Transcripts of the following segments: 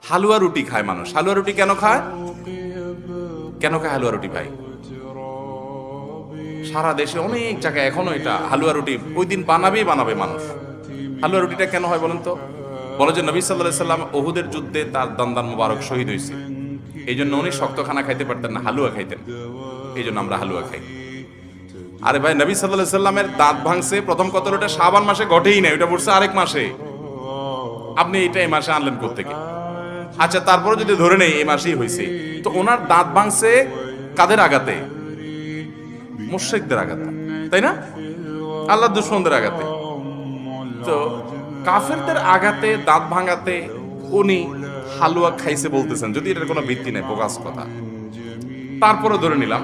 হালুয়া রুটি খায় মানুষ। হালুয়া রুটি কেন খায়? কেন খায় হালুয়া রুটি ভাই? সারা দেশে অনেক জায়গায় এখনো এটা হালুয়া রুটি ওই দিন বানাবে মানুষ। হালুয়া রুটিটা কেন হয় বলেন তো? বলে যে নবী সাল্লাল্লাহু আলাইহি সাল্লাম উহুদের যুদ্ধে তার দন্দান মোবারক শহীদ হয়েছে, এই জন্য উনি শক্ত খানা খাইতে পারতেন না, হালুয়া খাইতেন, এই জন্য আমরা হালুয়া খাই। আরে ভাই, নবী সাল্লাল্লাহু আলাইহি সাল্লামের দাঁত ভাঙছে প্রথম কতলটা শাবান মাসে ঘটেই না, ওটা পড়ছে আরেক মাসে। আপনি এইটা এই মাসে আনলেন কোত্থেকে? আচ্ছা, তারপরে যদি ধরে নেই এই মাসেই হয়েছে, তো ওনার দাঁত ভাঙছে কাদের আঘাতে? মুশরিকদের আঘাতে, তাই না? আল্লাহর দুশমনদের আঘাতে। তো কাফেরদের আঘাতে, দাঁত ভাঙাতে উনি হালুয়া খাইছে বলতেছেন, যদি এটার কোনো ভিত্তি নেই, বোগাস কথা। তারপরে ধরে নিলাম,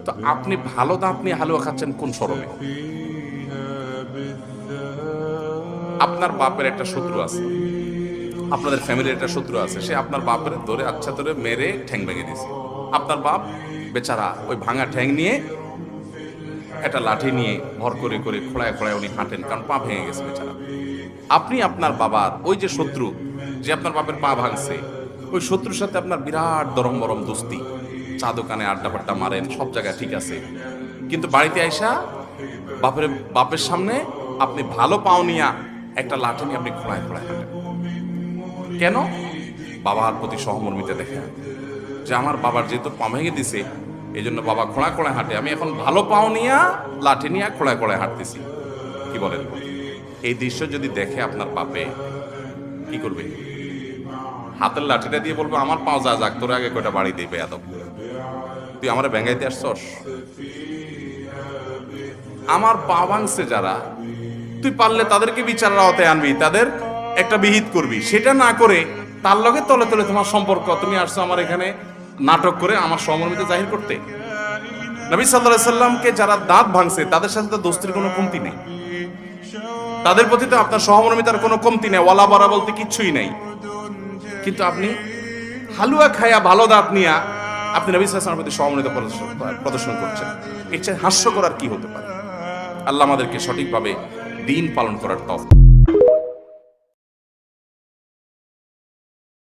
তো আপনি ভালো দাঁত নিয়ে হালুয়া খাচ্ছেন কোন শরমে? আপনার বাপের একটা শত্রু আছে, আপনাদের ফ্যামিলির একটা শত্রু আছে, সে আপনার বাপের ধরে আচ্ছা ধরে মেরে ঠ্যাং ভেঙে দিয়েছে। আপনার বাপ বেচারা ওই ভাঙা ঠ্যাং নিয়ে একটা লাঠি নিয়ে ভর করে করে খোঁড়ায় খোঁড়ায় উনি হাঁটেন, কারণ পা ভেঙে গেছে বেচারা। আপনি আপনার বাবার ওই যে শত্রু, যে আপনার বাপের পা ভাঙছে, ওই শত্রুর সাথে আপনার বিরাট দরম বরম দোস্তি, চা দোকানে আড্ডা পাড্ডা মারেন, সব জায়গায় ঠিক আছে, কিন্তু বাড়িতে আইসা বাপের সামনে আপনি ভালো পাও নিয়া একটা লাঠি নিয়ে আপনি খোঁড়ায় খোঁড়ায় হাঁটেন। কেন? বাবার প্রতি সহমর্মিতা দেখেন, যে আমার বাবার যেহেতু পা ভেঙে দিছে, এই জন্য বাবা খোঁড়া খোঁড়ায় হাঁটে, আমি এখন ভালো পাও নিয়া লাঠি নিয়ে খোঁড়ায় খোঁড়ায় হাঁটতেছি। কি বলেন? এই দৃশ্য যদি দেখে আপনার বাপে কি করবে? হাতের লাঠিটা দিয়ে বলবো, আমার পাও যা যাক, তোর আগে কয়টা বাড়ি দিবে আদব, তুই আমার ব্যাঙ্গাইতে আসছস? আমার পা ভাঙছে যারা, তুই পারলে তাদেরকে বিচারের আওতায় আনবি, তাদের একটা বিহিত করবি। সেটা না করে তার লগে তলে তলে তোমার সম্পর্ক, তুমি আসছো আমার এখানে নাটক করে আমার সহমর্মিতা জাহির করতে। নবী সাল্লাল্লাহু আলাইহি সাল্লামকে যারা দাঁত ভাঙছে তাদের সাথে তো দোস্তির কোনো কমতি নেই, তাদের প্রতি তো আপনার সহমর্মিতার কোনো কমতি নেই, ওয়ালা বারা বলতে কিচ্ছুই নেই। কিন্তু আপনি হালুয়া খায়া ভালো দাঁত নিয়া আপনি নবী সাল্লাল্লাহু আলাইহি সাল্লামের প্রতি সহমর্মিতা প্রদর্শন করছেন, এর চেয়ে হাস্যকর আর কি হতে পারে? আল্লাহ আমাদেরকে সঠিকভাবে দ্বীন পালন করার তৌফিক